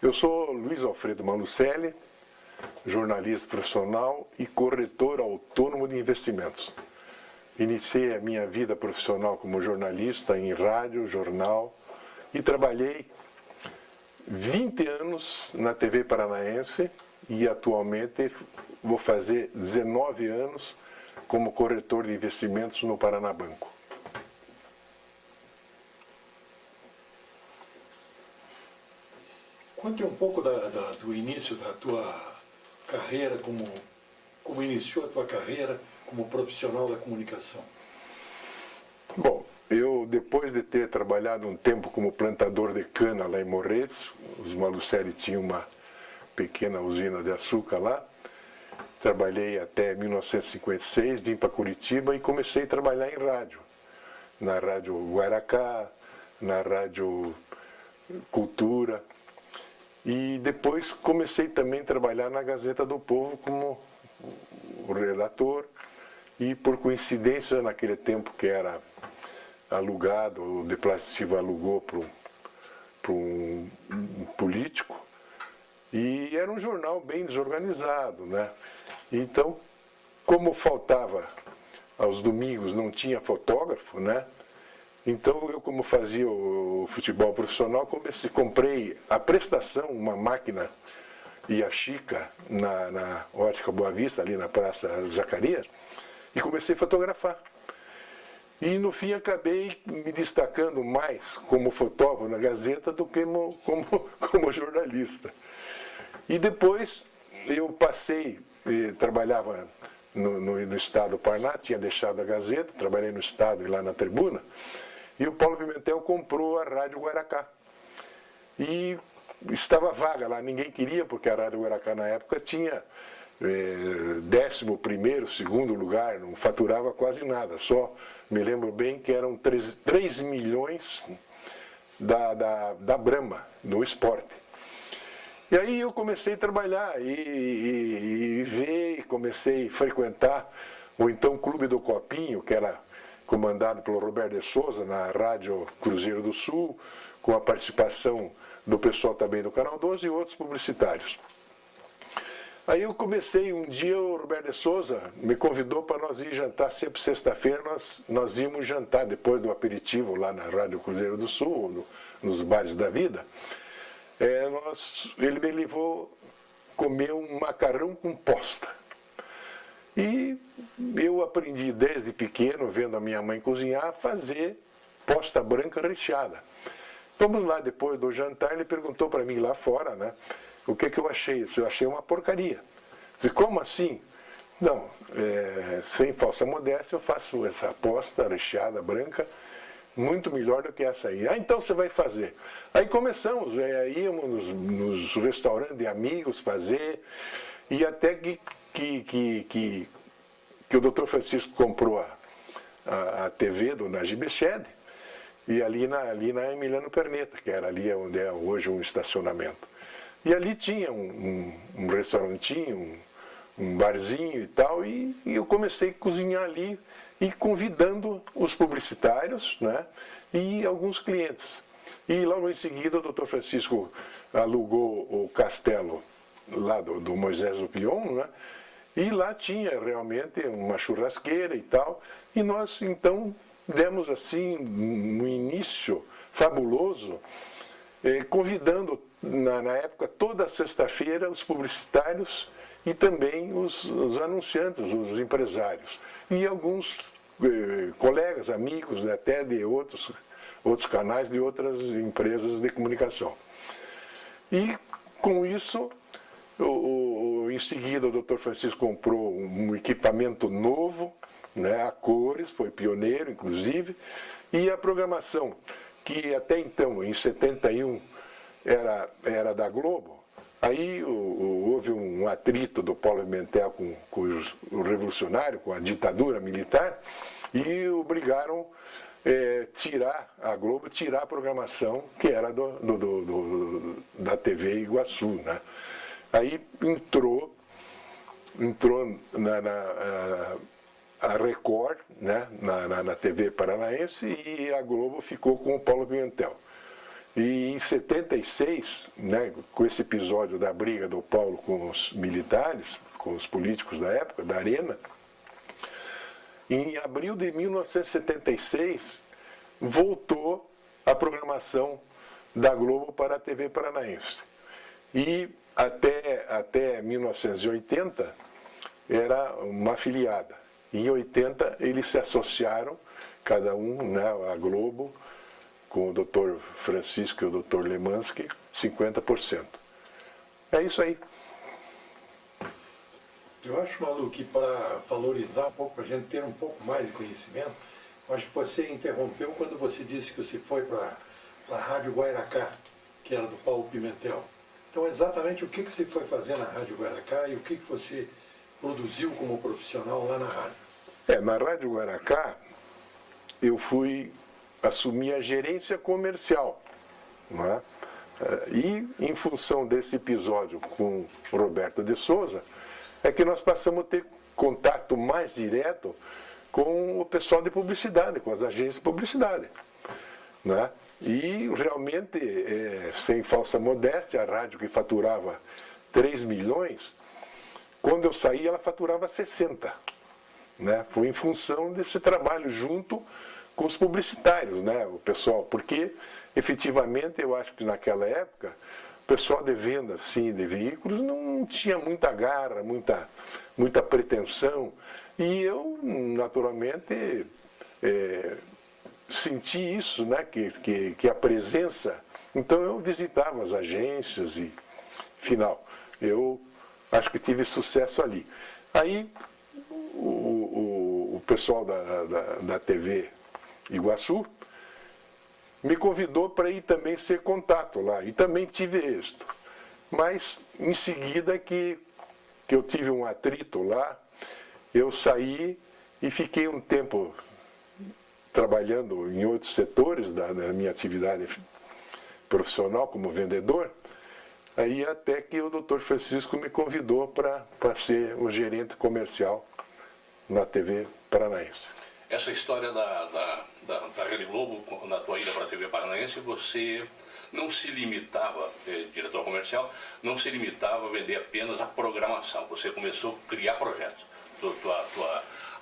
Eu sou Luiz Alfredo Malucelli, jornalista profissional e corretor autônomo de investimentos. Iniciei a minha vida profissional como jornalista em rádio, jornal e trabalhei 20 anos na TV Paranaense e atualmente vou fazer 19 anos como corretor de investimentos no Paranabanco. Conte um pouco do início da tua carreira, como iniciou a tua carreira como profissional da comunicação. Bom, eu depois de ter trabalhado um tempo como plantador de cana lá em Morretes, os Malucelli tinham uma pequena usina de açúcar lá, trabalhei até 1956, vim para Curitiba e comecei a trabalhar em rádio, na Rádio Guaracá, na Rádio Cultura. E depois comecei também a trabalhar na Gazeta do Povo como redator e por coincidência naquele tempo que era alugado, o De Plastilva alugou para um político e era um jornal bem desorganizado, né? Então, como faltava aos domingos, não tinha fotógrafo, né? Então, eu como fazia o futebol profissional, comprei a prestação, uma máquina Yashica na Ótica Boa Vista, ali na Praça Zacarias, e comecei a fotografar. E no fim acabei me destacando mais como fotógrafo na Gazeta do que como jornalista. E depois eu passei, trabalhava no Estado do Paraná, tinha deixado a Gazeta, trabalhei no Estado e lá na Tribuna, e o Paulo Pimentel comprou a Rádio Guaracá. E estava vaga lá, ninguém queria, porque a Rádio Guaracá na época tinha 11º, segundo lugar, não faturava quase nada, só me lembro bem que eram 3 milhões da Brahma, no esporte. E aí eu comecei a trabalhar e ver, comecei a frequentar o então Clube do Copinho, que era comandado pelo Roberto de Souza, na Rádio Cruzeiro do Sul, com a participação do pessoal também do Canal 12 e outros publicitários. Aí eu comecei, um dia o Roberto de Souza me convidou para nós ir jantar, sempre sexta-feira nós íamos jantar, depois do aperitivo lá na Rádio Cruzeiro do Sul, nos bares da vida. Ele me levou comer um macarrão com posta. E eu aprendi desde pequeno, vendo a minha mãe cozinhar, a fazer posta branca recheada. Vamos lá, depois do jantar, ele perguntou para mim lá fora, né, o que eu achei. Eu achei uma porcaria. Eu disse, como assim? Não, sem falsa modéstia, eu faço essa posta recheada branca muito melhor do que essa aí. Ah, então você vai fazer. Aí começamos, íamos nos restaurantes de amigos fazer, e até que o Dr. Francisco comprou a TV do Najib Bechede, e ali na Emiliano Perneta, que era ali onde é hoje um estacionamento. E ali tinha um restaurantinho, um barzinho e tal, e eu comecei a cozinhar ali e convidando os publicitários, né, e alguns clientes. E logo em seguida o Dr. Francisco alugou o castelo lá do Moisés Lupion, né, e lá tinha realmente uma churrasqueira e tal, e nós então demos assim um início fabuloso, convidando na época toda sexta-feira os publicitários e também os anunciantes, os empresários, e alguns colegas, amigos, né, até de outros canais, de outras empresas de comunicação. E com isso, em seguida o Dr. Francisco comprou um equipamento novo, né, a cores, foi pioneiro inclusive, e a programação, que até então, em 71, era da Globo. Aí houve um atrito do Paulo Pimentel com o revolucionário, com a ditadura militar, e obrigaram a Globo tirar a programação que era da TV Iguaçu, né? Aí entrou a Record, né, na TV Paranaense, e a Globo ficou com o Paulo Pimentel. E em 76, né, com esse episódio da briga do Paulo com os militares, com os políticos da época, da Arena, em abril de 1976, voltou a programação da Globo para a TV Paranaense. E até 1980 era uma afiliada. Em 80 eles se associaram, cada um, né, a Globo, com o Dr. Francisco e o Dr. Lemansky, 50%. É isso aí. Eu acho, Malu, que para valorizar um pouco, para a gente ter um pouco mais de conhecimento, eu acho que você interrompeu quando você disse que você foi para a Rádio Guairacá, que era do Paulo Pimentel. Então, exatamente o que você foi fazer na Rádio Guairacá e o que você produziu como profissional lá na rádio? Na Rádio Guairacá, eu fui assumir a gerência comercial, não é? E, em função desse episódio com o Roberto de Souza, é que nós passamos a ter contato mais direto com o pessoal de publicidade, com as agências de publicidade, né? E realmente, sem falsa modéstia, a rádio que faturava 3 milhões, quando eu saí ela faturava 60. Né? Foi em função desse trabalho junto com os publicitários, né? O pessoal, porque efetivamente eu acho que naquela época o pessoal de venda sim, de veículos não tinha muita garra, muita pretensão, e eu naturalmente senti isso, né? que a presença, então eu visitava as agências e, final, eu acho que tive sucesso ali. Aí o pessoal da TV Iguaçu me convidou para ir também ser contato lá, e também tive êxito. Mas em seguida que eu tive um atrito lá, eu saí e fiquei um tempo trabalhando em outros setores da minha atividade profissional como vendedor, aí até que o Dr. Francisco me convidou para ser o gerente comercial na TV Paranaense. Essa história da Rede Globo, na tua ida para a TV Paranaense, você não se limitava, diretor comercial, não se limitava a vender apenas a programação. Você começou a criar projetos.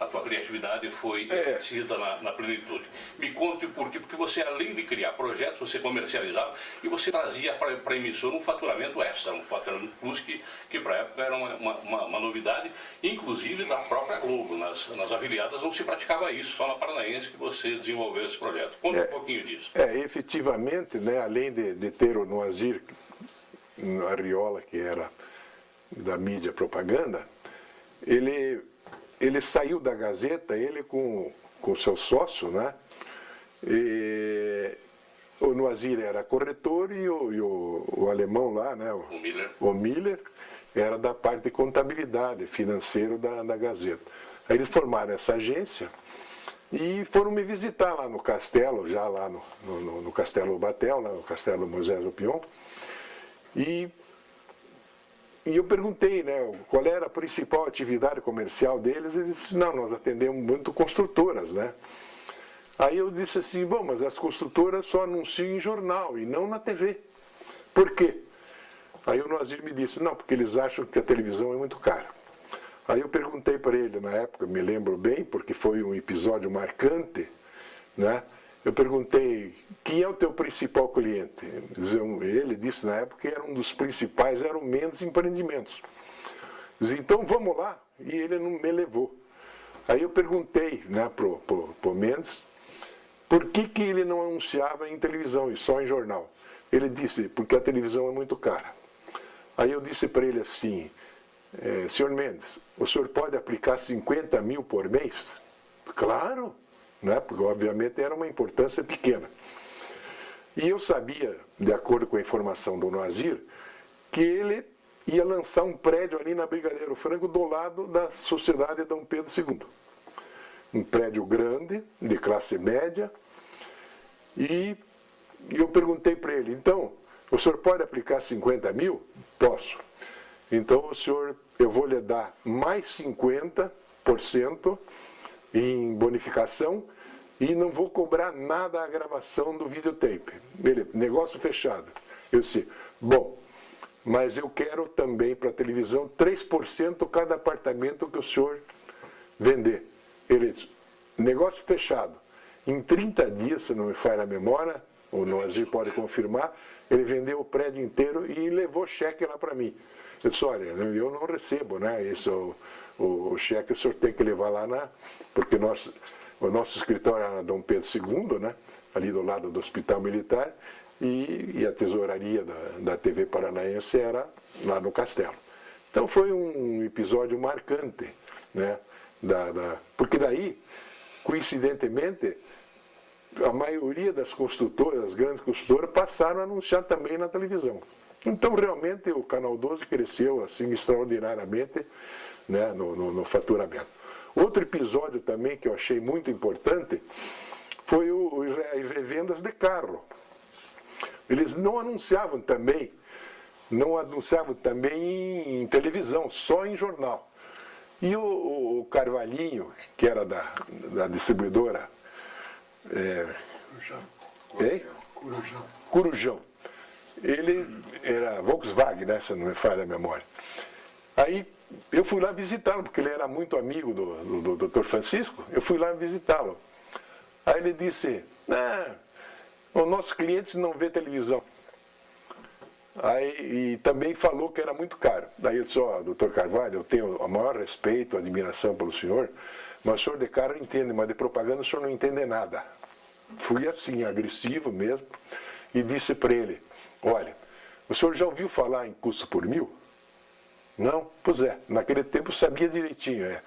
A tua criatividade foi exercida na plenitude. Me conte por quê. Porque você, além de criar projetos, você comercializava e você trazia para a emissora um faturamento extra, um faturamento plus que para a época era uma novidade, inclusive da própria Globo. Nas afiliadas não se praticava isso, só na Paranaense que você desenvolveu esse projeto. Conta um pouquinho disso. Efetivamente, né, além de ter o Noazir Arriola, que era da mídia propaganda, ele saiu da Gazeta, ele com seu sócio, né? E o Noazir era corretor e o alemão lá, né? O Miller era da parte de contabilidade, financeiro da Gazeta. Aí eles formaram essa agência e foram me visitar lá no castelo, já lá no Castelo Batel, lá no Castelo Moisés Opion. E eu perguntei, né, qual era a principal atividade comercial deles, e eles disseram, não, nós atendemos muito construtoras, né? Aí eu disse assim, bom, mas as construtoras só anunciam em jornal e não na TV. Por quê? Aí o Noazir me disse, não, porque eles acham que a televisão é muito cara. Aí eu perguntei para ele, na época, me lembro bem, porque foi um episódio marcante, né? Eu perguntei, quem é o teu principal cliente? Ele disse na época que era um dos principais, era o Mendes Empreendimentos. Eu disse, então vamos lá. E ele não me levou. Aí eu perguntei, né, pro Mendes, por que ele não anunciava em televisão e só em jornal? Ele disse, porque a televisão é muito cara. Aí eu disse para ele assim, senhor Mendes, o senhor pode aplicar 50 mil por mês? Claro! Né? Porque obviamente era uma importância pequena. E eu sabia, de acordo com a informação do Noazir, que ele ia lançar um prédio ali na Brigadeiro Franco do lado da Sociedade Dom Pedro II. Um prédio grande, de classe média, e eu perguntei para ele, então, o senhor pode aplicar 50 mil? Posso. Então o senhor, eu vou lhe dar mais 50% em bonificação e não vou cobrar nada a gravação do videotape. Beleza, negócio fechado. Eu disse, bom, mas eu quero também para a televisão 3% cada apartamento que o senhor vender. Ele disse, negócio fechado. Em 30 dias, se não me falha a memória, o Noazir pode confirmar, ele vendeu o prédio inteiro e levou cheque lá para mim. Eu disse, olha, eu não recebo, né? Isso, o cheque o senhor tem que levar lá porque o nosso escritório era na Dom Pedro II, né? Ali do lado do Hospital Militar, e a tesouraria da TV Paranaense era lá no Castelo. Então foi um episódio marcante, né? Porque daí, coincidentemente, a maioria das construtoras, as grandes construtoras, passaram a anunciar também na televisão. Então, realmente, o Canal 12 cresceu assim extraordinariamente, né, no faturamento. Outro episódio também que eu achei muito importante foi as revendas de carro. Eles não anunciavam também em televisão, só em jornal. E o Carvalhinho, que era da distribuidora Corujão, ele era Volkswagen, né, se não me falha a memória. Aí eu fui lá visitá-lo, porque ele era muito amigo do Dr. Francisco, eu fui lá visitá-lo. Aí ele disse, os nossos clientes não vê televisão. Aí, e também falou que era muito caro. Daí eu disse, doutor Carvalho, eu tenho o maior respeito, admiração pelo senhor, mas o senhor de carro entende, mas de propaganda o senhor não entende nada. Fui assim, agressivo mesmo, e disse para ele, olha, o senhor já ouviu falar em custo por mil? Não? Pois é, naquele tempo eu sabia direitinho,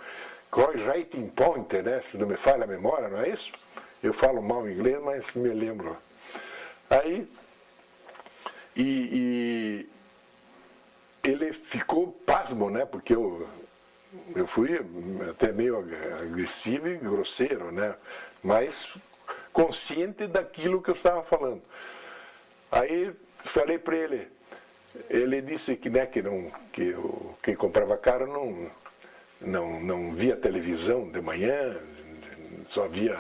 Rating Point, né? Se não me falha a memória, não é isso? Eu falo mal inglês, mas me lembro. Aí, e ele ficou pasmo, né? Porque eu fui até meio agressivo e grosseiro, né? Mas consciente daquilo que eu estava falando. Aí falei para ele disse que, né, quem comprava caro não via televisão de manhã, só via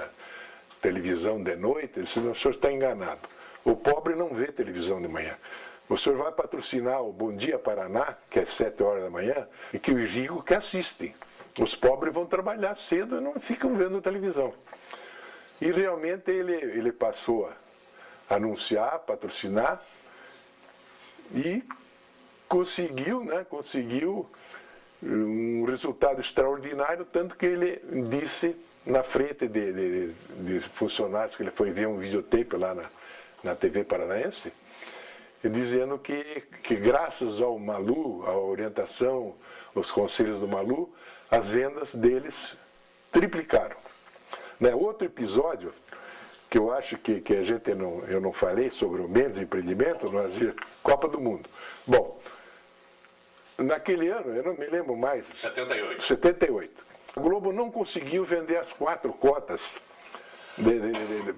televisão de noite. Ele disse, o senhor está enganado. O pobre não vê televisão de manhã. O senhor vai patrocinar o Bom Dia Paraná, que é 7 horas da manhã, e que os ricos que assistem. Os pobres vão trabalhar cedo e não ficam vendo televisão. E realmente ele passou a anunciar, patrocinar, e conseguiu um resultado extraordinário, tanto que ele disse na frente de funcionários, que ele foi ver um videotape lá na TV Paranaense, dizendo que graças ao Malu, à orientação, aos conselhos do Malu, as vendas deles triplicaram. Né? Outro episódio que eu acho que eu não falei sobre o Mendes Empreendimento, nós íamos Copa do Mundo. Bom, naquele ano, eu não me lembro mais. 78. A Globo não conseguiu vender as 4 cotas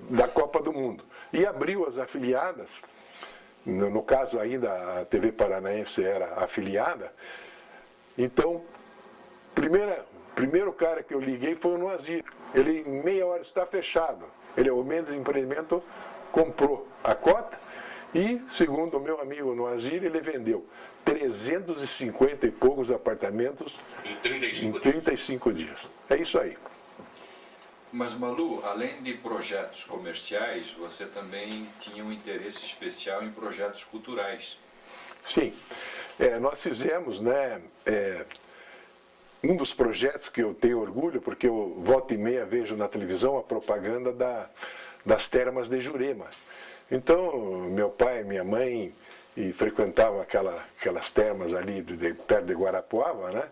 da Copa do Mundo. E abriu as afiliadas, no caso ainda a TV Paranaense era afiliada. Então, primeiro cara que eu liguei foi o Noazir. Ele em meia hora está fechado. O Mendes Empreendimento comprou a cota e, segundo o meu amigo Noazir, ele vendeu 350 e poucos apartamentos em 35 dias. É isso aí. Mas, Malu, além de projetos comerciais, você também tinha um interesse especial em projetos culturais. Sim. Nós fizemos, né, um dos projetos que eu tenho orgulho, porque eu volta e meia vejo na televisão a propaganda das termas de Jurema. Então, meu pai e minha mãe frequentavam aquelas termas ali perto de Guarapuava, né?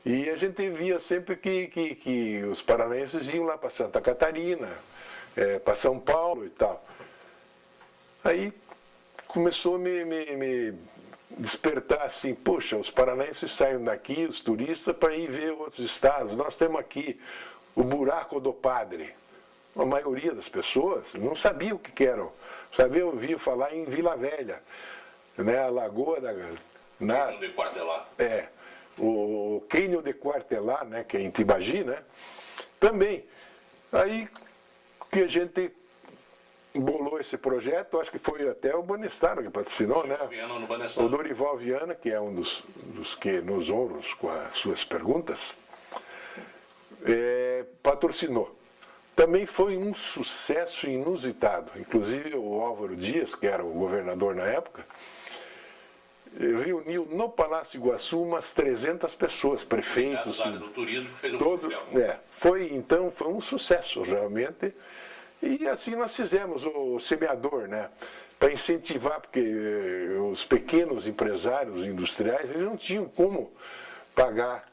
E a gente via sempre que os paranaenses iam lá para Santa Catarina, para São Paulo e tal. Aí começou a me despertar assim, puxa, os paranaenses saem daqui, os turistas, para ir ver outros estados. Nós temos aqui o Buraco do Padre. A maioria das pessoas não sabia o que eram. Sabia, ouvia falar em Vila Velha, né? A Lagoa da... de Quartelá. O Cânion de Quartelá, né? Que é em Tibagi, né? Também. Aí que a gente bolou esse projeto, acho que foi até o Banestado que patrocinou, né? O Dorival Viana, que é um dos que nos honra com as suas perguntas, patrocinou. Também foi um sucesso inusitado. Inclusive o Álvaro Dias, que era o governador na época, reuniu no Palácio Iguaçu umas 300 pessoas, prefeitos, do turismo, fez todos. Foi um sucesso realmente. E assim nós fizemos o semeador, né? Para incentivar, porque os pequenos empresários industriais eles não tinham como pagar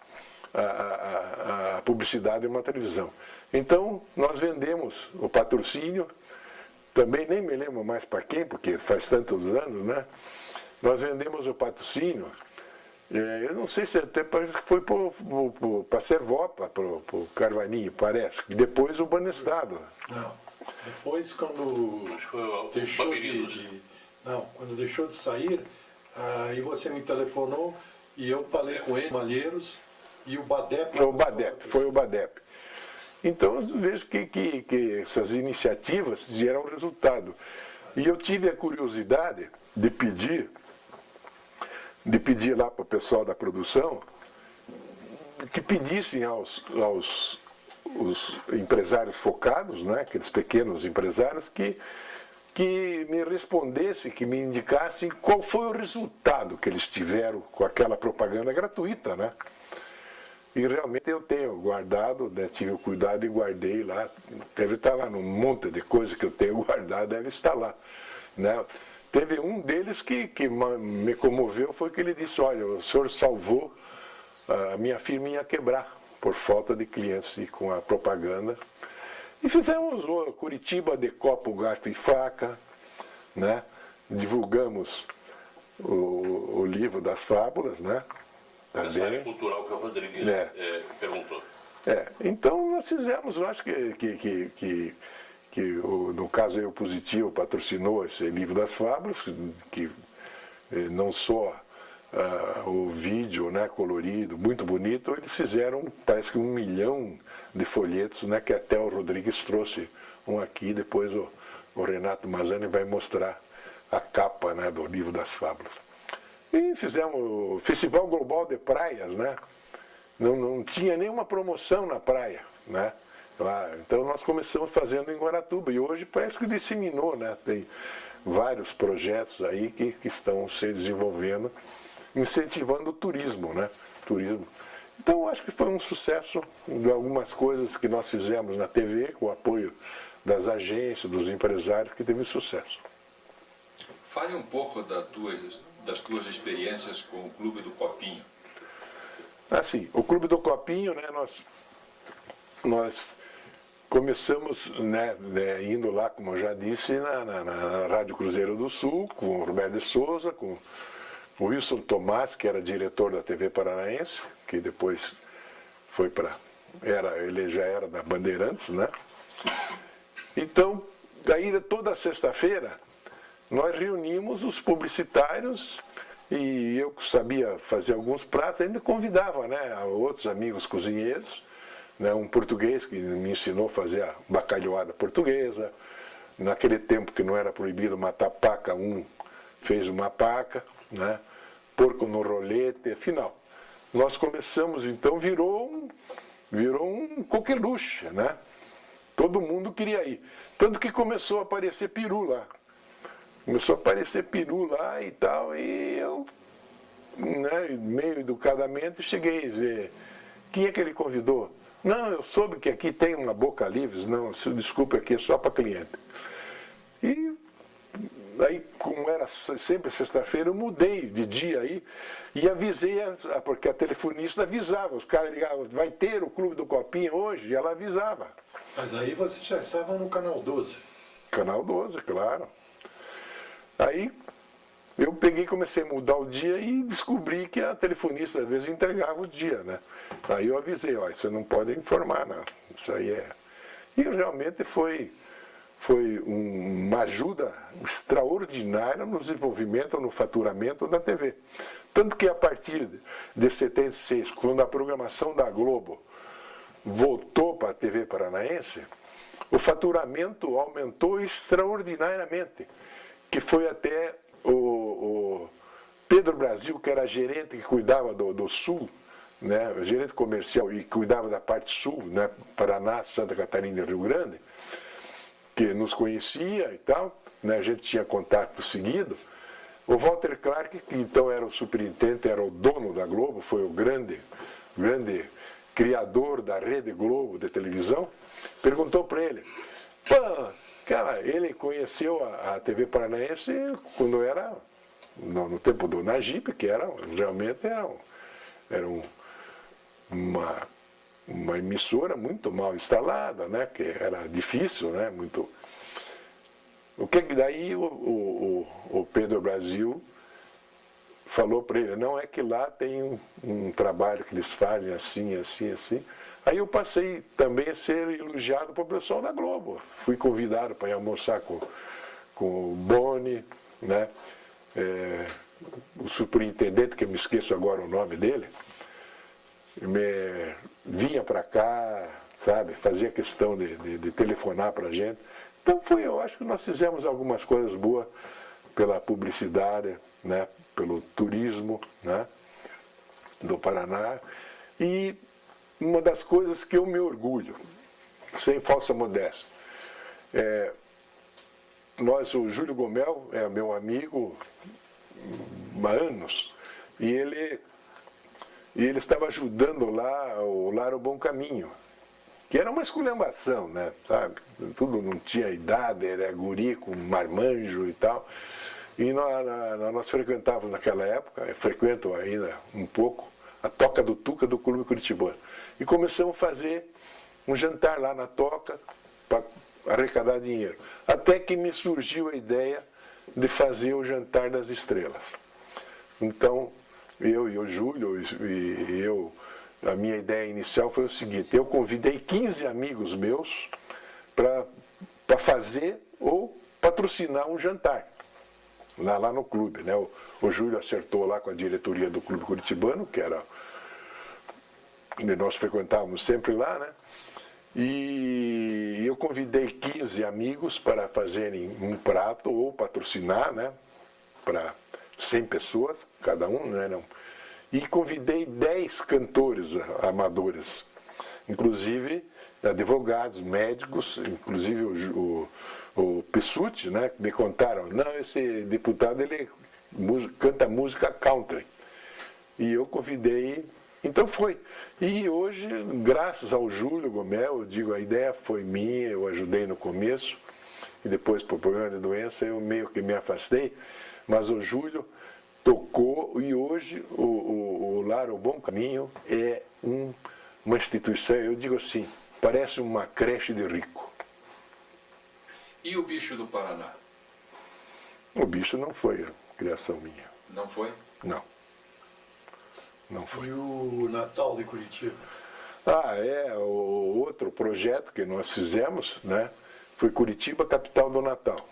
a publicidade em uma televisão. Então nós vendemos o patrocínio, também nem me lembro mais para quem, porque faz tantos anos, né? Nós vendemos o patrocínio, eu não sei se até foi para a Servopa, para o Carvaninho, parece, e depois o Banestado. Não. Depois, quando deixou de sair, aí você me telefonou e eu falei com ele, Malheiros, e o BADEP. Foi o BADEP. Então, eu vejo que essas iniciativas geram resultado. E eu tive a curiosidade de pedir lá para o pessoal da produção que pedissem aos os empresários focados, né, aqueles pequenos empresários, que me respondessem, que me indicassem qual foi o resultado que eles tiveram com aquela propaganda gratuita, né? E realmente eu tenho guardado, né, tive o cuidado e guardei lá, deve estar lá num monte de coisa que eu tenho guardado, deve estar lá, né? Teve um deles que me comoveu, foi que ele disse, olha, o senhor salvou a minha firminha quebrar por falta de clientes e com a propaganda. E fizemos o Curitiba de Copo, Garfo e Faca, né? Divulgamos o livro das fábulas, né? Também. Essa área cultural que o Rodrigues perguntou. Então nós fizemos, eu acho que no caso eu Positivo patrocinou esse livro das fábulas, que não só o vídeo, né, colorido, muito bonito, eles fizeram parece que 1 milhão de folhetos, né, que até o Rodrigues trouxe um aqui, depois o Renato Mazzani vai mostrar a capa, né, do livro das fábulas. E fizemos o Festival Global de Praias, né? Não tinha nenhuma promoção na praia, né? Lá, então nós começamos fazendo em Guaratuba e hoje parece que disseminou, né? Tem vários projetos aí que estão se desenvolvendo, incentivando o turismo, né? Turismo. Então eu acho que foi um sucesso de algumas coisas que nós fizemos na TV, com o apoio das agências, dos empresários, que teve sucesso. Fale um pouco das tuas experiências com o Clube do Copinho. Assim, o Clube do Copinho, né, nós começamos, né, indo lá, como eu já disse, na Rádio Cruzeiro do Sul, com o Roberto de Souza, com o Wilson Tomás, que era diretor da TV Paranaense, que depois foi ele já era da Bandeirantes, né? Então, daí toda sexta-feira, nós reunimos os publicitários e eu sabia fazer alguns pratos, ainda convidava, né, outros amigos cozinheiros, né, um português que me ensinou a fazer a bacalhoada portuguesa, naquele tempo que não era proibido matar paca, fez uma paca, né, porco no rolete, afinal. Nós começamos, então virou um coqueluche, né? Todo mundo queria ir. Tanto que começou a aparecer peru lá. Começou a aparecer peru lá e tal, e eu, né, meio educadamente, cheguei a ver quem é que ele convidou. Não, eu soube que aqui tem uma Boca Livres, não, desculpe, aqui é só para cliente. E aí, como era sempre sexta-feira, eu mudei de dia aí e avisei, porque a telefonista avisava, os caras ligavam, vai ter o Clube do Copinho hoje, e ela avisava. Mas aí você já estava no Canal 12. Canal 12, claro. Aí eu peguei, comecei a mudar o dia e descobri que a telefonista às vezes entregava o dia, né? Aí eu avisei, ó, você não pode informar, não. Isso aí é... E realmente foi uma ajuda extraordinária no desenvolvimento, no faturamento da TV. Tanto que a partir de 76, quando a programação da Globo voltou para a TV Paranaense, o faturamento aumentou extraordinariamente, que foi até o Pedro Brasil, que era gerente que cuidava do Sul, né, gerente comercial e cuidava da parte Sul, né, Paraná, Santa Catarina e Rio Grande, que nos conhecia e tal, né, a gente tinha contato seguido. O Walter Clark, que então era o superintendente, era o dono da Globo, foi o grande criador da Rede Globo de televisão, perguntou para ele, pô, cara, ele conheceu a TV Paranaense quando era, no tempo do Najib, que realmente era uma emissora muito mal instalada, né, que era difícil, né, muito... O que daí o Pedro Brasil falou para ele, não, é que lá tem um trabalho que eles fazem assim, assim, assim. Aí eu passei também a ser elogiado pelo pessoal da Globo. Fui convidado para ir almoçar com o Boni, né? O superintendente, que eu me esqueço agora o nome dele, vinha para cá, sabe, fazia questão de telefonar para a gente. Então eu acho que nós fizemos algumas coisas boas pela publicidade, né, pelo turismo, né, do Paraná. E uma das coisas que eu me orgulho, sem falsa modéstia, o Júlio Gomel é meu amigo há anos, e ele estava ajudando lá o Lar o Bom Caminho, que era uma esculhambação, né, sabe? Tudo não tinha idade, era guri com marmanjo e tal. E nós frequentávamos naquela época, frequento ainda um pouco, a Toca do Tuca do Clube Curitibano. E começamos a fazer um jantar lá na Toca para arrecadar dinheiro. Até que me surgiu a ideia de fazer o Jantar das Estrelas. Então, eu e o Júlio, a minha ideia inicial foi o seguinte, eu convidei 15 amigos meus para fazer ou patrocinar um jantar lá no clube, né? O Júlio acertou lá com a diretoria do Clube Curitibano, que era... Nós frequentávamos sempre lá, né? E eu convidei 15 amigos para fazerem um prato ou patrocinar, né? Para 100 pessoas, cada um, né? Não. E convidei 10 cantores amadores, inclusive advogados, médicos, inclusive o Pissuti, né, me contaram, não, esse deputado ele canta música country. E eu convidei, então foi. E hoje, graças ao Júlio Gomel, eu digo, a ideia foi minha, eu ajudei no começo, e depois, por problema de doença, eu meio que me afastei, mas o Júlio tocou, e hoje o Lar o Bom Caminho é uma instituição, eu digo assim, parece uma creche de rico. E o Bicho do Paraná? O Bicho não foi a criação minha. Não foi? Não. Não foi. E o Natal de Curitiba? O outro projeto que nós fizemos, né, foi Curitiba, capital do Natal.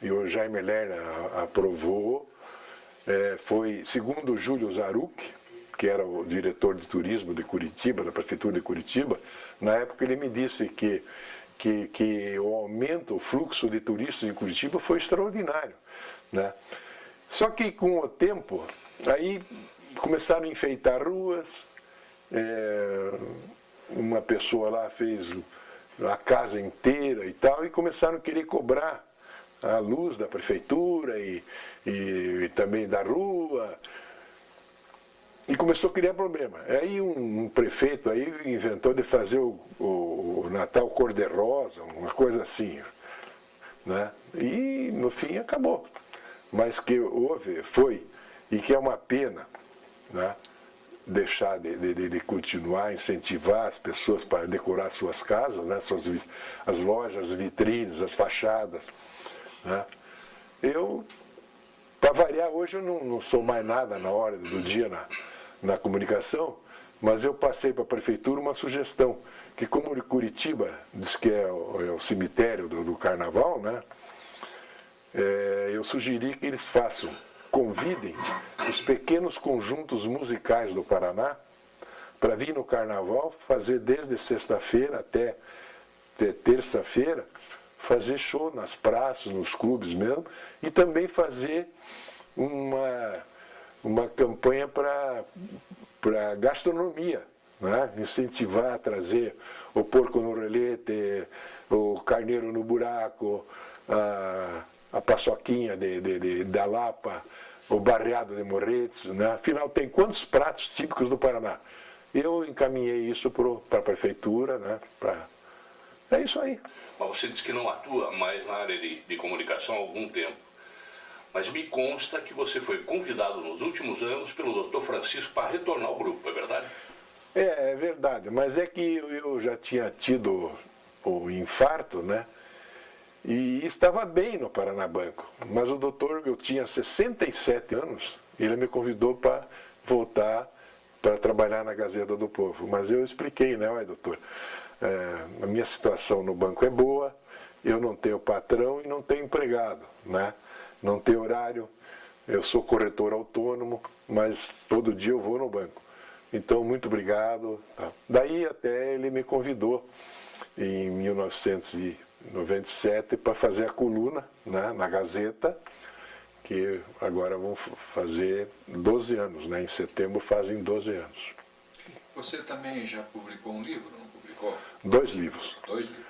E o Jaime Lerner aprovou. Foi, segundo o Júlio Zaruc, que era o diretor de turismo de Curitiba, da prefeitura de Curitiba, na época ele me disse que o aumento, o fluxo de turistas em Curitiba foi extraordinário, né? Só que com o tempo, aí começaram a enfeitar ruas, uma pessoa lá fez a casa inteira e tal, e começaram a querer cobrar a luz da prefeitura e também da rua, e começou a criar problema. Aí um prefeito aí inventou de fazer o Natal cor-de-rosa, uma coisa assim, né? E no fim acabou. Mas que foi, e que é uma pena, né, deixar de continuar, incentivar as pessoas para decorar suas casas, né, as lojas, as vitrines, as fachadas, né? Para variar, hoje eu não sou mais nada na hora do dia na comunicação, mas eu passei para a prefeitura uma sugestão, que como Curitiba diz que é o cemitério do carnaval, né, eu sugeri que eles convidem os pequenos conjuntos musicais do Paraná para vir no carnaval, fazer desde sexta-feira até terça-feira, fazer show nas praças, nos clubes mesmo, e também fazer uma campanha para gastronomia, né? Incentivar, trazer o porco no relete, o carneiro no buraco, a paçoquinha da Lapa, o barreado de Morretes, né? Afinal, tem quantos pratos típicos do Paraná? Eu encaminhei isso para a prefeitura, né? É isso aí. Mas você disse que não atua mais na área de comunicação há algum tempo. Mas me consta que você foi convidado nos últimos anos pelo Dr. Francisco para retornar ao grupo, é verdade? É verdade, mas é que eu já tinha tido o infarto, né? E estava bem no Paranabanco. Mas o doutor, eu tinha 67 anos, ele me convidou para voltar para trabalhar na Gazeta do Povo. Mas eu expliquei, né, olha, doutor, a minha situação no banco é boa, eu não tenho patrão e não tenho empregado, né? Não tenho horário, eu sou corretor autônomo, mas todo dia eu vou no banco. Então, muito obrigado. Daí até ele me convidou em 1997 para fazer a coluna, né, na Gazeta, que agora vão fazer 12 anos, né? Em setembro fazem 12 anos. Você também já publicou um livro, não publicou? 2 livros. 2 livros.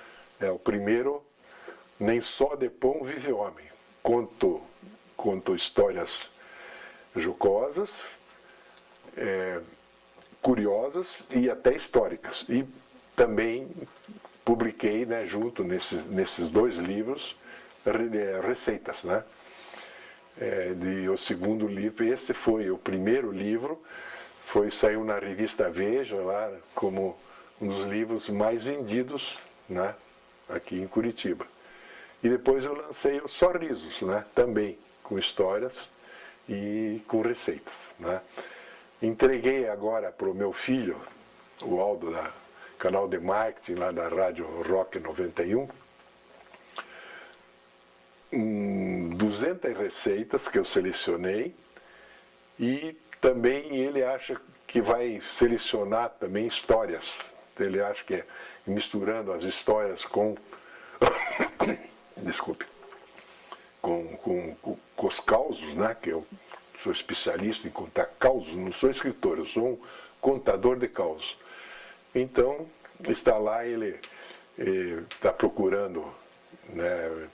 O primeiro, Nem Só de Pão Vive Homem. Conto histórias jocosas, curiosas e até históricas. E também publiquei, né, junto nesses 2 livros, receitas, né? O segundo livro, esse foi o primeiro livro, saiu na revista Veja, lá, como um dos livros mais vendidos, né, aqui em Curitiba. E depois eu lancei o Sorrisos, né, também com histórias e com receitas, né. Entreguei agora para o meu filho, o Aldo, da canal de marketing lá da Rádio Rock 91, 200 receitas que eu selecionei, e também ele acha que vai selecionar também histórias. Ele acha que é misturando as histórias com desculpe, com os causos, né, que eu sou especialista em contar causos, não sou escritor, eu sou um contador de causos. Então, está lá, ele está procurando, né,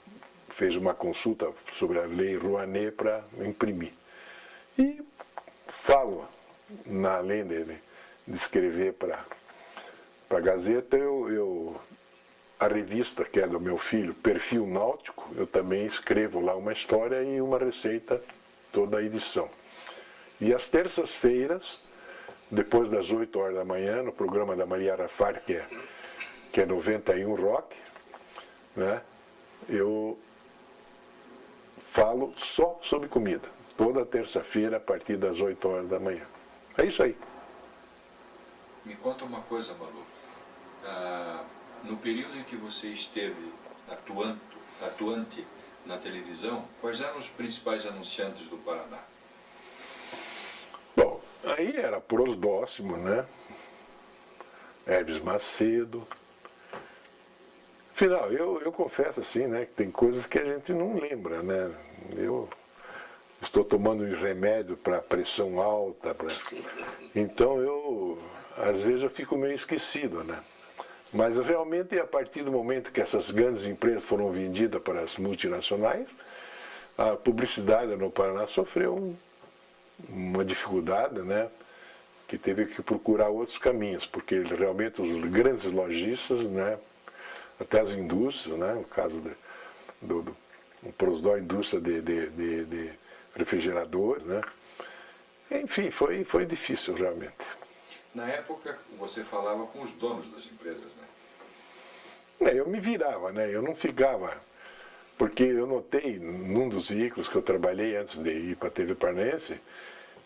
fez uma consulta sobre a Lei Rouanet para imprimir. E falo, além de escrever para a Gazeta, a revista, que é do meu filho, Perfil Náutico, eu também escrevo lá uma história e uma receita, toda a edição. E às terças-feiras, depois das 8 horas da manhã, no programa da Maria Arafat, que é 91 Rock, né, eu falo só sobre comida, toda terça-feira, a partir das 8 horas da manhã. É isso aí. Me conta uma coisa, Malu. No período em que você esteve atuante na televisão, quais eram os principais anunciantes do Paraná? Bom, aí era Prosdóximo, né? Hermes Macedo. Afinal, eu confesso assim, né, que tem coisas que a gente não lembra, né? Eu estou tomando um remédio para pressão alta, então às vezes eu fico meio esquecido, né? Mas realmente, a partir do momento que essas grandes empresas foram vendidas para as multinacionais, a publicidade no Paraná sofreu uma dificuldade, né, que teve que procurar outros caminhos, porque realmente os grandes lojistas, né, até as indústrias, né, no caso do Prosdó, indústria de refrigeradores, né, enfim, foi difícil realmente. Na época, você falava com os donos das empresas, né? Eu me virava, né? Eu não ficava, porque eu notei num dos veículos que eu trabalhei antes de ir para a TV Paranaense,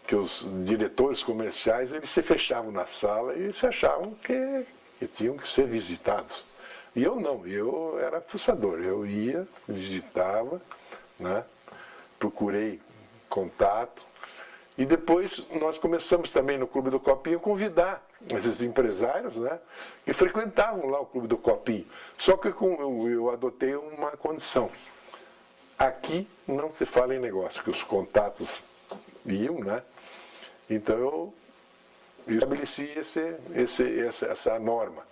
que os diretores comerciais, eles se fechavam na sala e se achavam que tinham que ser visitados. E eu não, eu era fuçador, eu ia, visitava, né? Procurei contato E depois nós começamos também no Clube do Copinho a convidar esses empresários, né, que frequentavam lá o Clube do Copinho. Só que eu adotei uma condição. Aqui não se fala em negócio, que os contatos iam, né? Então eu estabeleci essa norma.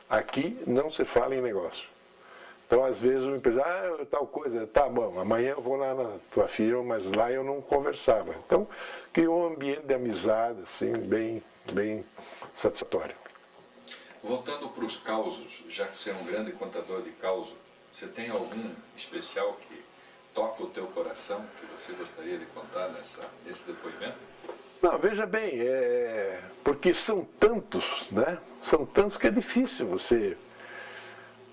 Aqui não se fala em negócio. Então, às vezes, o empresário, tal coisa, tá bom, amanhã eu vou lá na tua firma, mas lá eu não conversava. Então, criou um ambiente de amizade, assim, bem satisfatório. Voltando para os causos, já que você é um grande contador de causos, você tem algum especial que toca o teu coração, que você gostaria de contar nesse depoimento? Não, veja bem, porque são tantos, né? São tantos que é difícil você,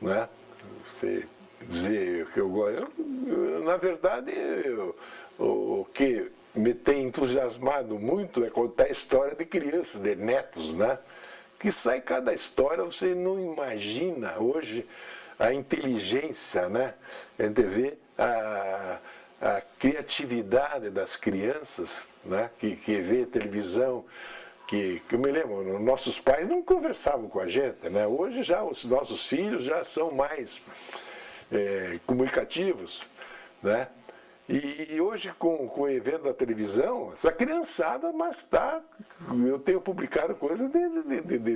né? Você dizer o que eu gosto. Na verdade, o que me tem entusiasmado muito é contar a história de crianças, de netos, né? Que sai cada história, você não imagina hoje a inteligência, né? A gente vê a criatividade das crianças, né? que vê televisão, que eu me lembro, nossos pais não conversavam com a gente, né? Hoje já os nossos filhos já são mais comunicativos, né? E hoje com o evento da televisão, essa criançada, mas está, eu tenho publicado coisas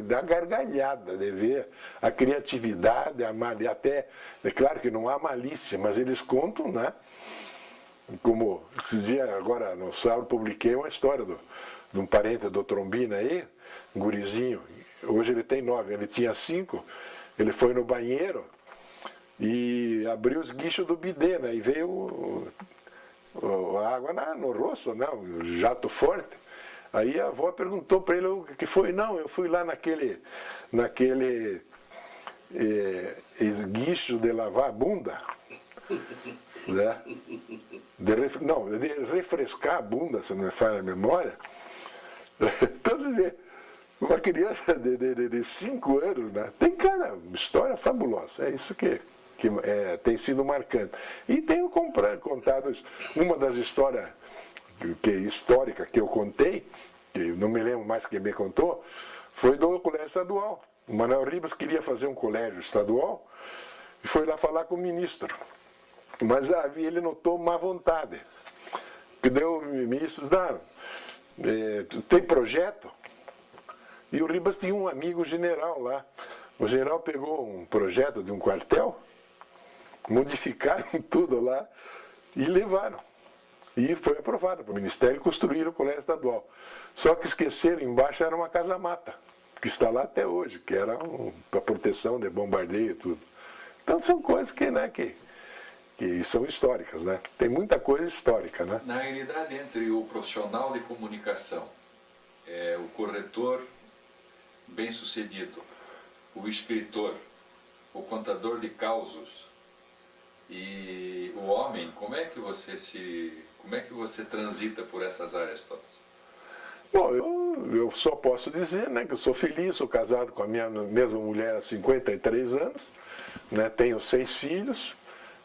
da gargalhada, de ver a criatividade, até, é claro que não há malícia, mas eles contam, né? Como esses dias, agora no sábado, publiquei uma história de um parente do Trombina aí, um gurizinho, hoje ele tem 9, ele tinha 5, ele foi no banheiro e abriu os guichos do bidê, né? E veio a água no rosto, né? O jato forte. Aí a avó perguntou para ele o que foi. Não, eu fui lá naquele esguicho de lavar a bunda, né? De refrescar a bunda, se não me falha a memória. Então você vê, uma criança de 5 anos, né? Tem cada história fabulosa. É isso que tem sido marcante. E tenho contado uma das histórias histórica que eu contei, que não me lembro mais quem me contou, foi do colégio estadual. O Manuel Ribas queria fazer um colégio estadual e foi lá falar com o ministro. Mas ele notou má vontade. Que deu o ministro, tem projeto? E o Ribas tinha um amigo general lá. O general pegou um projeto de um quartel, modificaram tudo lá e levaram. E foi aprovado pelo Ministério e construíram o colégio estadual. Só que esqueceram, embaixo era uma casa-mata, que está lá até hoje, que era para proteção de bombardeio e tudo. Então são coisas que são históricas, né? Tem muita coisa histórica, né? Na realidade, entre o profissional de comunicação, o corretor bem-sucedido, o escritor, o contador de causos e o homem, como é que você transita por essas áreas todas? Bom, eu só posso dizer, né, que eu sou feliz, sou casado com a minha mesma mulher há 53 anos, né, tenho 6 filhos,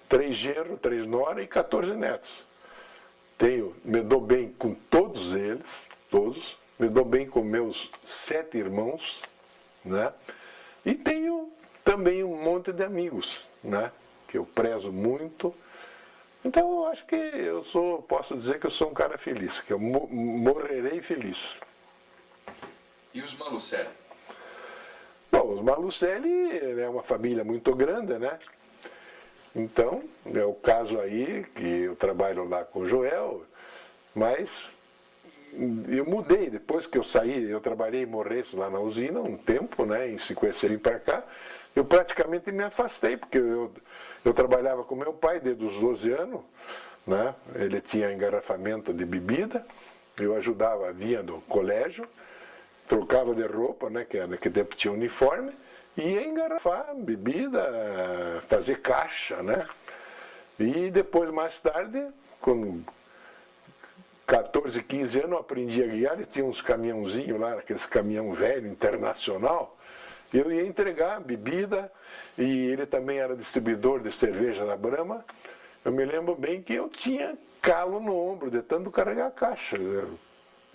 3 genros, 3 noras e 14 netos. Me dou bem com todos eles, todos, me dou bem com meus 7 irmãos, né, e tenho também um monte de amigos, né, que eu prezo muito. Então eu acho que posso dizer que eu sou um cara feliz, que eu morrerei feliz. E os Malucelli? Bom, os Malucelli é uma família muito grande, né? Então, é o caso aí que eu trabalho lá com o Joel, mas eu mudei, depois que eu saí, eu trabalhei em Morreço lá na usina um tempo, né? Em 56 para cá, eu praticamente me afastei, porque eu trabalhava com meu pai desde os 12 anos, né? Ele tinha engarrafamento de bebida, eu ajudava, vinha do colégio, trocava de roupa, né? Que naquele tempo tinha uniforme, e ia engarrafar bebida, fazer caixa, né? E depois, mais tarde, com 14, 15 anos, eu aprendi a guiar, ele tinha uns caminhãozinhos lá, aqueles caminhão velho, internacional, eu ia entregar bebida, e ele também era distribuidor de cerveja da Brahma. Eu me lembro bem que eu tinha calo no ombro de tanto carregar a caixa.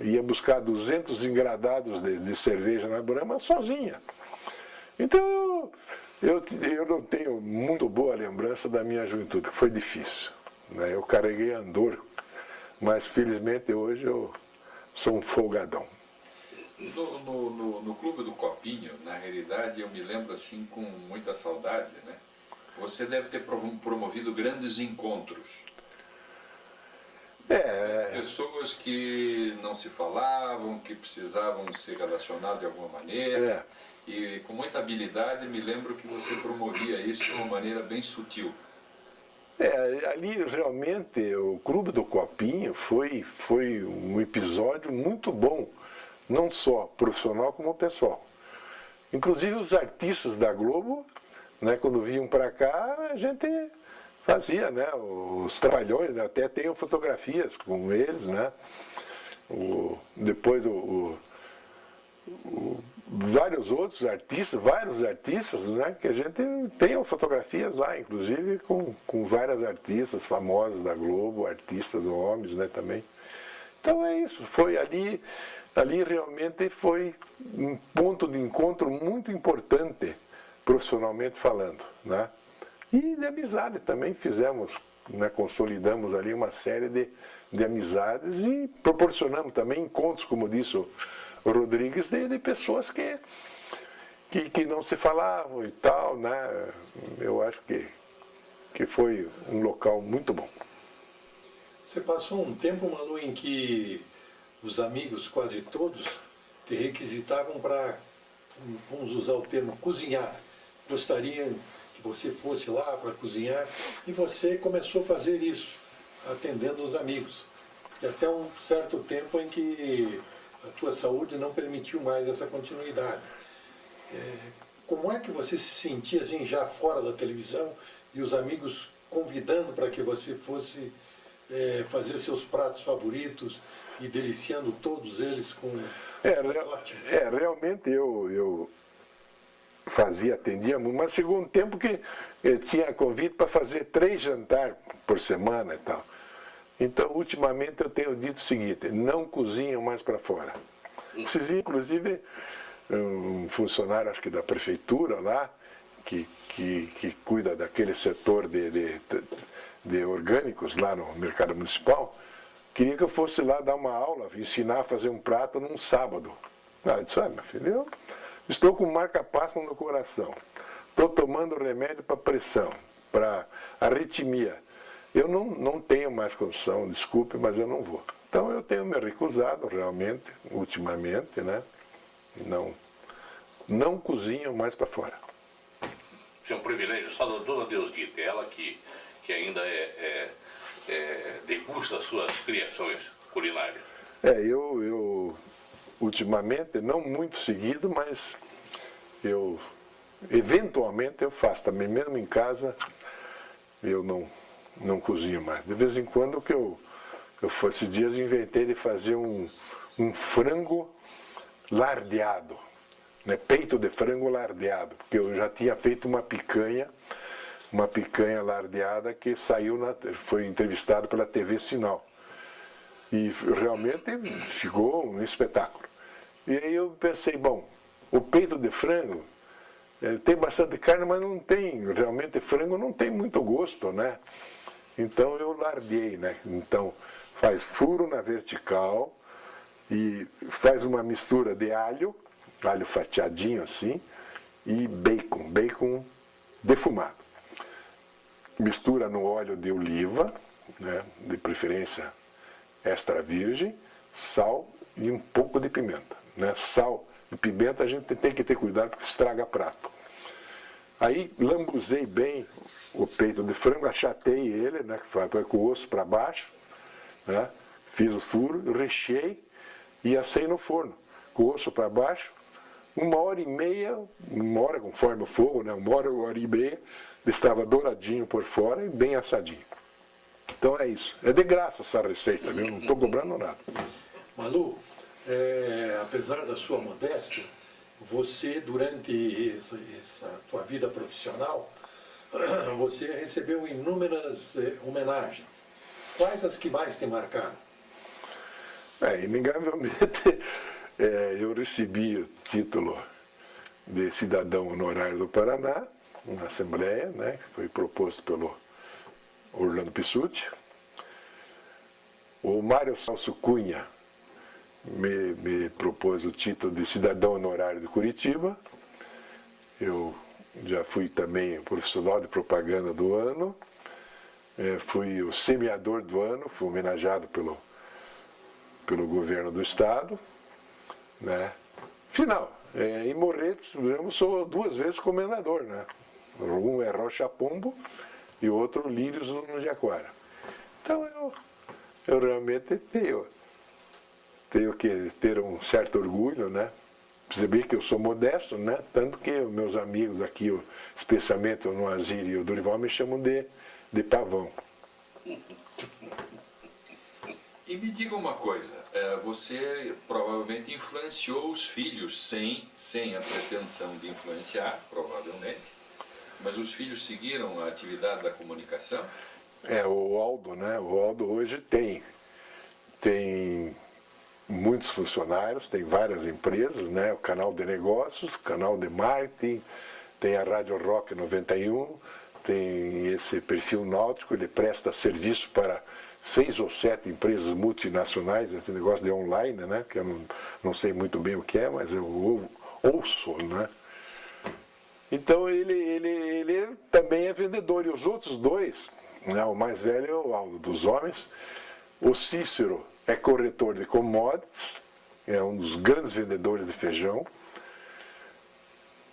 ia buscar 200 engradados de cerveja na Brahma sozinha. Então, eu não tenho muito boa lembrança da minha juventude, que foi difícil, né? Eu carreguei andor, mas felizmente hoje eu sou um folgadão. No Clube do Copinho, na realidade, eu me lembro assim com muita saudade, né? Você deve ter promovido grandes encontros. Pessoas que não se falavam, que precisavam se relacionar de alguma maneira. E com muita habilidade me lembro que você promovia isso de uma maneira bem sutil. Ali realmente o Clube do Copinho foi um episódio muito bom, não só profissional como pessoal. Inclusive os artistas da Globo, né, quando vinham para cá, a gente fazia, né, os trabalhões, né, até tenho fotografias com eles, né, depois vários artistas, né, que a gente tem fotografias lá, inclusive com várias artistas famosas da Globo, artistas homens, né, também. Então é isso, foi ali realmente foi um ponto de encontro muito importante, profissionalmente falando, né? E de amizade também fizemos, né, consolidamos ali uma série de amizades e proporcionamos também encontros, como disse o Rodrigues, de pessoas que não se falavam e tal, né? Eu acho que foi um local muito bom. Você passou um tempo, Malu, em que os amigos, quase todos, te requisitavam para, vamos usar o termo, cozinhar. Gostariam que você fosse lá para cozinhar e você começou a fazer isso, atendendo os amigos. E até um certo tempo em que a tua saúde não permitiu mais essa continuidade. Como é que você se sentia assim, já fora da televisão e os amigos convidando para que você fosse fazer seus pratos favoritos e deliciando todos eles com realmente eu atendia muito, mas chegou um tempo que eu tinha convite para fazer 3 jantares por semana e tal. Então, ultimamente eu tenho dito o seguinte, não cozinham mais para fora. Inclusive, um funcionário, acho que da prefeitura lá, que cuida daquele setor de orgânicos lá no mercado municipal, queria que eu fosse lá dar uma aula, ensinar a fazer um prato num sábado. Eu disse, meu filho, eu estou com marca-passo no coração, estou tomando remédio para pressão, para arritmia. Eu não tenho mais condição, desculpe, mas eu não vou. Então eu tenho me recusado realmente, ultimamente, né? Não cozinho mais para fora. Isso é um privilégio só da dona Deusdita, ela que ainda degusta as suas criações culinárias. Eu ultimamente, não muito seguido, mas eventualmente eu faço também, mesmo em casa, eu não cozinho mais. De vez em quando esses dias inventei de fazer um frango lardeado, né? Peito de frango lardeado, porque eu já tinha feito uma picanha lardeada que foi entrevistado pela TV Sinal. E realmente ficou um espetáculo. E aí eu pensei, bom, o peito de frango tem bastante carne, mas realmente frango não tem muito gosto, né? Então eu larguei, né? Então faz furo na vertical e faz uma mistura de alho fatiadinho assim, e bacon defumado. Mistura no óleo de oliva, né? De preferência extra virgem, sal e um pouco de pimenta, né? Sal e pimenta a gente tem que ter cuidado porque estraga prato. Aí lambuzei bem o peito de frango, achatei ele, né, com o osso para baixo, né, fiz o furo, recheei e assei no forno, com o osso para baixo, 1h30, 1h conforme o fogo, né, 1h e meia, estava douradinho por fora e bem assadinho. Então é isso. É de graça essa receita, eu não estou cobrando nada. Malu, apesar da sua modéstia, você, durante essa tua vida profissional, você recebeu inúmeras homenagens. Quais as que mais te marcaram? Inegavelmente, eu recebi o título de cidadão honorário do Paraná, na Assembleia, né, que foi proposto pelo Orlando Pissutti. O Mário Celso Cunha me propôs o título de cidadão honorário de Curitiba. Eu já fui também profissional de propaganda do ano, fui o semeador do ano, fui homenageado pelo governo do estado, né? Final, em Morretes, eu sou 2 vezes comendador, né? Um é Rocha Pombo e o outro Lírios no Jaguara. Então eu realmente tenho que ter um certo orgulho, né? Percebi que eu sou modesto, né? Tanto que os meus amigos aqui, especialmente o Noazir e o Dorival, me chamam de pavão. E me diga uma coisa, você provavelmente influenciou os filhos sem a pretensão de influenciar, provavelmente, mas os filhos seguiram a atividade da comunicação? O Aldo, né? O Aldo hoje tem muitos funcionários, tem várias empresas, né? O canal de negócios, o canal de marketing, tem a Rádio Rock 91, tem esse perfil náutico, ele presta serviço para 6 ou 7 empresas multinacionais, esse negócio de online, né? Que eu não sei muito bem o que é, mas eu ouço, né? Então ele também é vendedor. E os outros 2, né? O mais velho é o Aldo dos homens, o Cícero é corretor de commodities, é um dos grandes vendedores de feijão,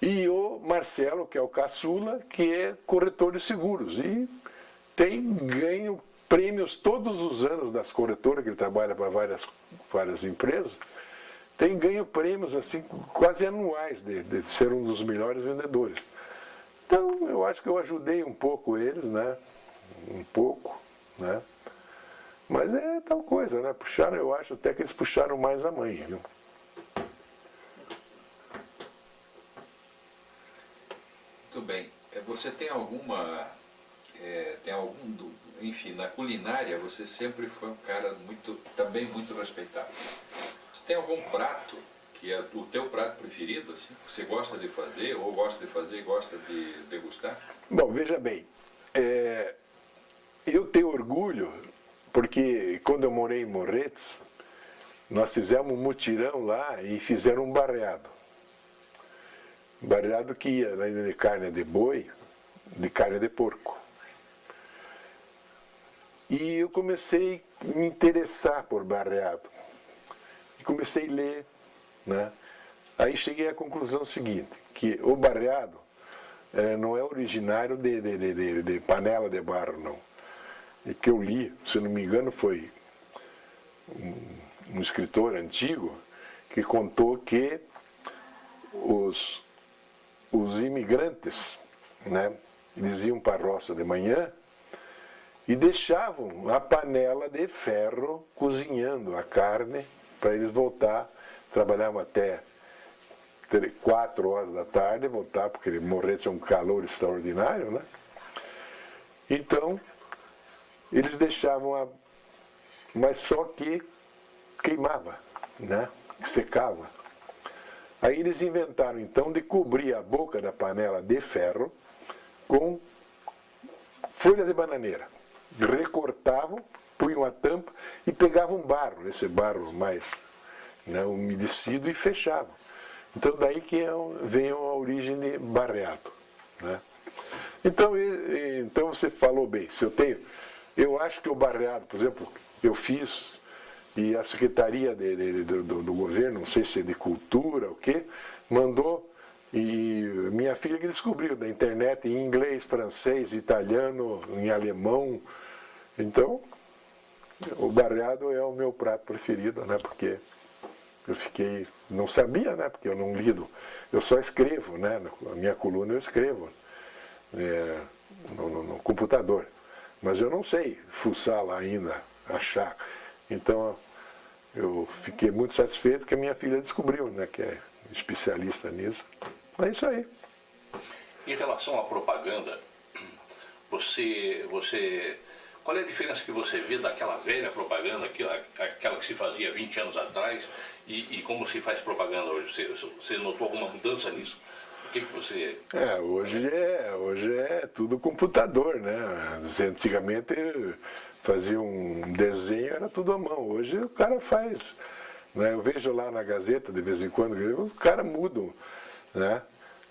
e o Marcelo, que é o caçula, que é corretor de seguros, e tem ganho prêmios todos os anos das corretoras, que ele trabalha para várias empresas, tem ganho prêmios assim, quase anuais de ser um dos melhores vendedores. Então, eu acho que eu ajudei um pouco eles, né? Um pouco, né? Mas é tal coisa, né? Puxaram, eu acho até que eles puxaram mais a mãe, viu? Muito bem. Você tem enfim, na culinária você sempre foi um cara também muito respeitado. Você tem algum prato que é o teu prato preferido, assim, que você gosta de fazer, ou gosta de fazer e gosta de degustar? Bom, veja bem, eu tenho orgulho, porque quando eu morei em Morretes, nós fizemos um mutirão lá e fizeram um barreado. Barreado que ia além de carne de boi, de carne de porco. E eu comecei a me interessar por barreado. E comecei a ler, né? Aí cheguei à conclusão seguinte, que o barreado não é originário de panela de barro, não. E que eu li, se não me engano, foi um escritor antigo que contou que os imigrantes, né, eles iam para a roça de manhã e deixavam a panela de ferro cozinhando a carne para eles voltar, trabalhavam até 4 horas da tarde, voltar, porque ele morresse um calor extraordinário, né? Então, eles deixavam mas só que queimava, né? Secava. Aí eles inventaram então de cobrir a boca da panela de ferro com folha de bananeira. Recortavam, punham a tampa e pegavam barro, esse barro mais, né, umedecido, e fechavam. Então daí que vem a origem de barreado, né? Então você falou bem, eu acho que o barreado, por exemplo, eu fiz, e a Secretaria do Governo, não sei se é de Cultura ou o quê, mandou, e minha filha que descobriu da internet em inglês, francês, italiano, em alemão. Então, o barreado é o meu prato preferido, né? Porque eu não sabia, né? Porque eu não lido, eu só escrevo, né? Na minha coluna eu escrevo no computador. Mas eu não sei fuçar lá ainda, achar. Então, eu fiquei muito satisfeito que a minha filha descobriu, né, que é especialista nisso. É isso aí. Em relação à propaganda, você Qual é a diferença que você vê daquela velha propaganda, aquela que se fazia 20 anos atrás, e como se faz propaganda hoje? Você notou alguma mudança nisso? O que você... Hoje é tudo computador, né? Antigamente fazia um desenho, era tudo à mão. Hoje o cara faz, né? Eu vejo lá na Gazeta, de vez em quando, os caras mudam, né?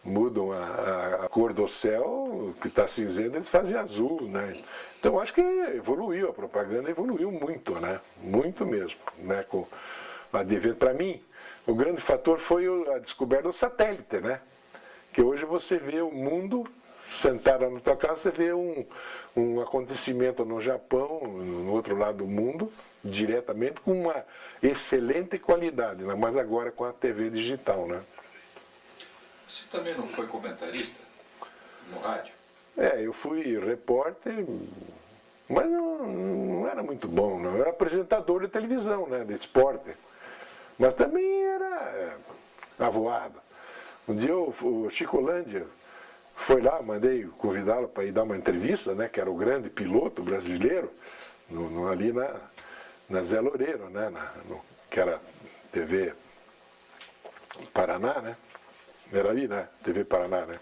Mudam a cor do céu, que está cinzento, eles fazem azul, né? Então acho que evoluiu, a propaganda evoluiu muito, né? Muito mesmo, né? Com o advento. Para mim, o grande fator foi a descoberta do satélite, né? Que hoje você vê o mundo, sentado na tua casa, você vê um acontecimento no Japão, no outro lado do mundo, diretamente, com uma excelente qualidade, né? Mas agora com a TV digital, né? Você também não foi comentarista no rádio? Eu fui repórter, mas não era muito bom, não. Eu era apresentador de televisão, né, de esporte. Mas também era avoado. Um dia o Chicolândia foi lá, mandei convidá-lo para ir dar uma entrevista, né, que era o grande piloto brasileiro, ali na Zé Loureiro, né, que era TV Paraná, né? Era ali, né? TV Paraná, né?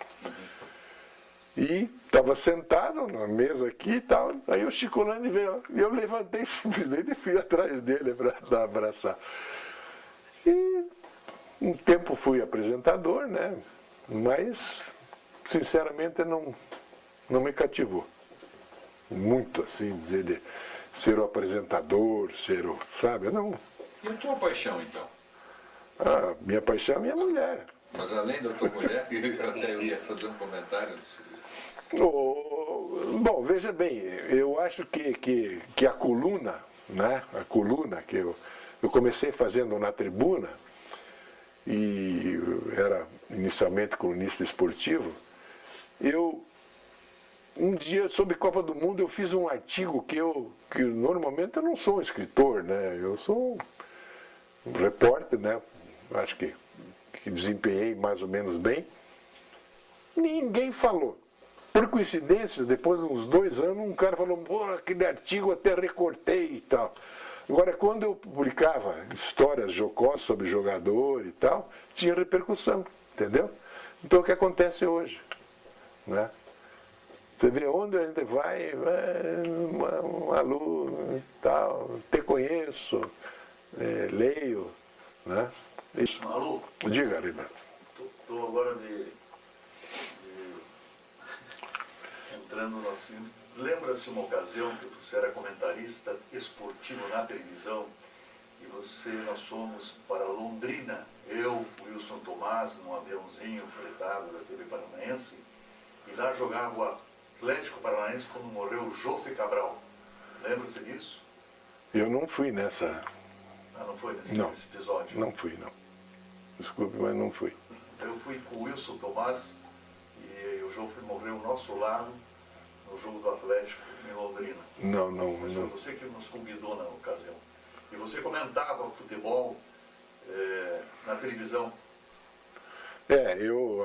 E estava sentado na mesa aqui e tal, aí o Chicolândia veio, e eu levantei simplesmente e fui atrás dele para abraçar. E um tempo fui apresentador, né? Mas, sinceramente, não me cativou. Muito, assim, dizer de ser o apresentador, sabe? Não. E a tua paixão, então? A minha paixão é a minha mulher. Mas além da tua mulher, até eu ia fazer um comentário sobre isso. Bom, veja bem, eu acho que a coluna, né? A coluna que eu comecei fazendo na Tribuna, e eu era inicialmente colunista esportivo, um dia, sobre Copa do Mundo, eu fiz um artigo que normalmente eu não sou um escritor, né? Eu sou um repórter, né? Acho que desempenhei mais ou menos bem. Ninguém falou. Por coincidência, depois de uns 2 anos, um cara falou, pô, aquele artigo até recortei e tal. Agora, quando eu publicava histórias jocosas sobre jogador e tal, tinha repercussão, entendeu? Então, o que acontece hoje, né? Você vê onde a gente vai, um aluno e tal, te conheço, leio, né? Isso. Alô? Diga, Rina. Estou agora entrando no assunto. Lembra-se uma ocasião que você era comentarista esportivo na televisão e nós fomos para Londrina, eu, Wilson Tomás, num aviãozinho fretado da TV Paranaense, e lá jogava o Atlético Paranaense quando morreu o Jofe Cabral. Lembra-se disso? Eu não fui nessa. Ah, não foi nesse episódio? Não fui, não. Desculpe, mas não fui. Eu fui com o Wilson Tomás e o Jofe morreu ao nosso lado no jogo do Atlético em Londrina. Não. Mas foi você que nos convidou na ocasião. E você comentava futebol na televisão. Eu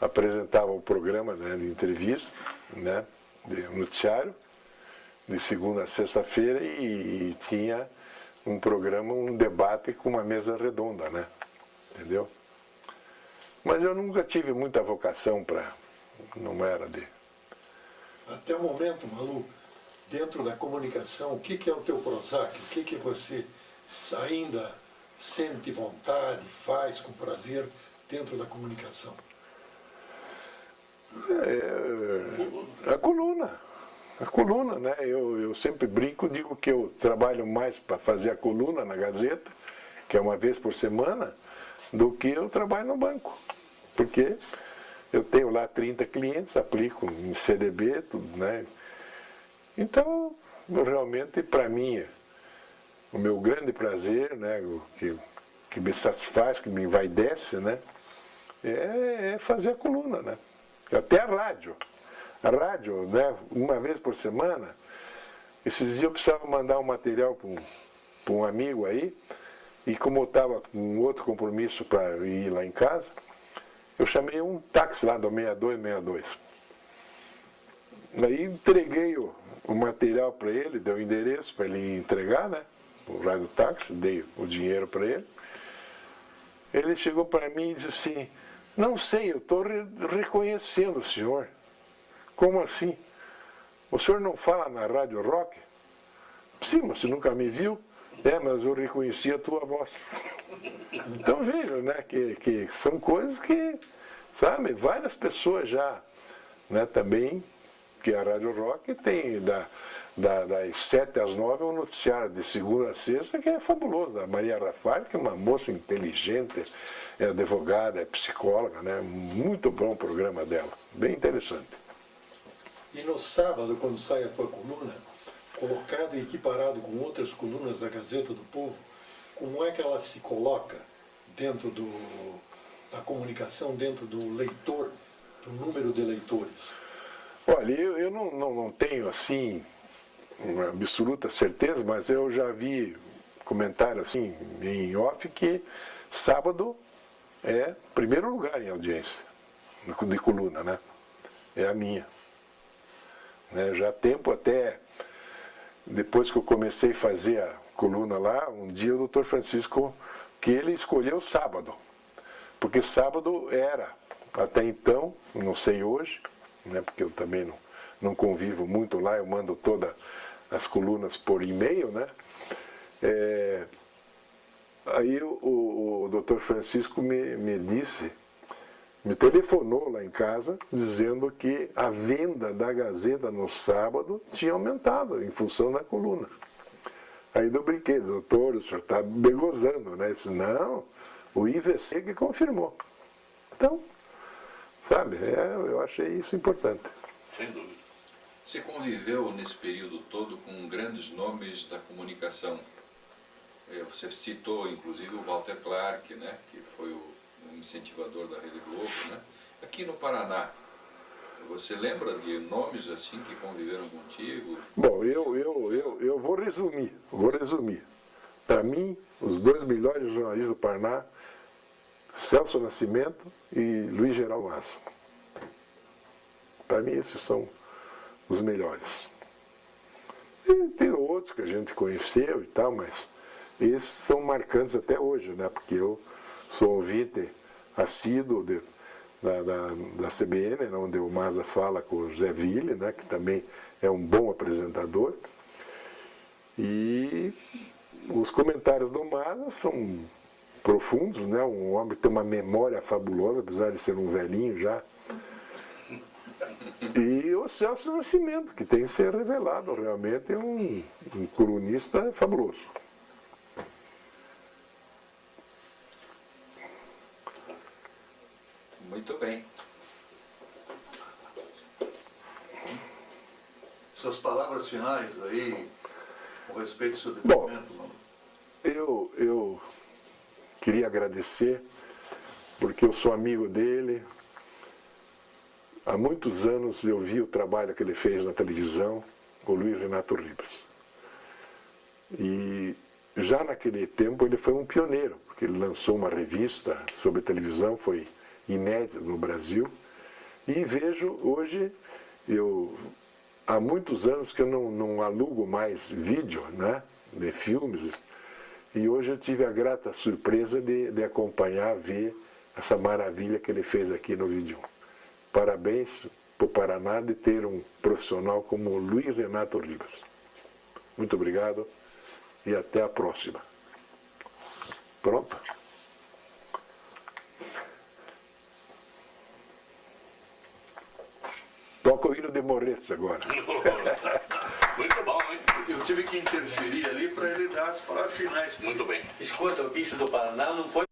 apresentava o programa, né, de entrevista, né, de noticiário, de segunda a sexta-feira, e tinha um programa, um debate com uma mesa redonda, né? Entendeu? Mas eu nunca tive muita vocação para... Não era de... Até o momento, Malu, dentro da comunicação, o que é o teu Prozac? O que você ainda sente vontade, faz com prazer dentro da comunicação? A coluna, né? Eu sempre brinco, digo que eu trabalho mais para fazer a coluna na Gazeta, que é uma vez por semana, do que eu trabalho no banco. Porque eu tenho lá 30 clientes, aplico em CDB, tudo, né? Então, realmente, para mim, o meu grande prazer, né, o que me satisfaz, que me envaidece, né, é fazer a coluna, né? Até a rádio. A rádio, né, uma vez por semana, esses dias eu precisava mandar um material para um amigo aí, e como eu estava com um outro compromisso para ir lá em casa, eu chamei um táxi lá do 6262. Aí entreguei o material para ele, dei o endereço para ele entregar, né? O radiotáxi, dei o dinheiro para ele. Ele chegou para mim e disse assim, não sei, eu estou reconhecendo o senhor. Como assim? O senhor não fala na Rádio Rock? Sim, mas você nunca me viu? É, mas eu reconheci a tua voz. Então vejam, né, que são coisas que, sabe, várias pessoas já, né, também, que a Rádio Rock tem das 7 às 9 um noticiário de segunda a sexta que é fabuloso, da Maria Rafael, que é uma moça inteligente, é advogada, é psicóloga, né, muito bom o programa dela, bem interessante. E no sábado, quando sai a tua coluna, colocado e equiparado com outras colunas da Gazeta do Povo, como é que ela se coloca dentro da comunicação, dentro do leitor, do número de leitores? Olha, eu não tenho assim uma absoluta certeza, mas eu já vi comentário assim em off que sábado é primeiro lugar em audiência de coluna, né? É a minha. Né? Já há tempo até, depois que eu comecei a fazer a coluna lá, um dia o doutor Francisco, que ele escolheu sábado, porque sábado era, até então, não sei hoje, né, porque eu também não convivo muito lá, eu mando todas as colunas por e-mail, né? Aí o doutor Francisco me disse, me telefonou lá em casa, dizendo que a venda da Gazeta no sábado tinha aumentado em função da coluna. Aí eu brinquei, doutor, o senhor está begozando, né? Eu disse, não, o IVC que confirmou. Então, sabe, eu achei isso importante. Sem dúvida. Você conviveu nesse período todo com grandes nomes da comunicação. Você citou, inclusive, o Walter Clark, né, que foi o incentivador da Rede Globo, né? Aqui no Paraná, você lembra de nomes assim que conviveram contigo? Bom, eu vou resumir. Para mim, os 2 melhores jornalistas do Paraná, Celso Nascimento e Luiz Geraldo Massa. Para mim, esses são os melhores. E tem outros que a gente conheceu e tal, mas esses são marcantes até hoje, né? Porque eu sou ouvinte assíduo da CBN, onde o Massa fala com o Zé Ville, né? Que também é um bom apresentador. E os comentários do Massa são profundos, né? Um homem que tem uma memória fabulosa, apesar de ser um velhinho já. E o Celso Nascimento, que tem que ser revelado, realmente é um colunista fabuloso. Muito bem. Suas palavras finais aí, com respeito ao seu depoimento, Bom, eu queria agradecer, porque eu sou amigo dele. Há muitos anos eu vi o trabalho que ele fez na televisão, o Luiz Renato Ribas. E já naquele tempo ele foi um pioneiro, porque ele lançou uma revista sobre televisão, foi inédito no Brasil. E vejo hoje, há muitos anos que eu não alugo mais vídeo, né, de filmes, e hoje eu tive a grata surpresa de acompanhar, ver essa maravilha que ele fez aqui no vídeo. Parabéns para o Paraná de ter um profissional como o Luiz Renato Ribas. Muito obrigado e até a próxima. Pronto? Toca o hino de Morretes agora. Muito bom, hein? Eu tive que interferir ali para ele dar as palavras finais. Muito bem. Escuta, o bicho do Paraná não foi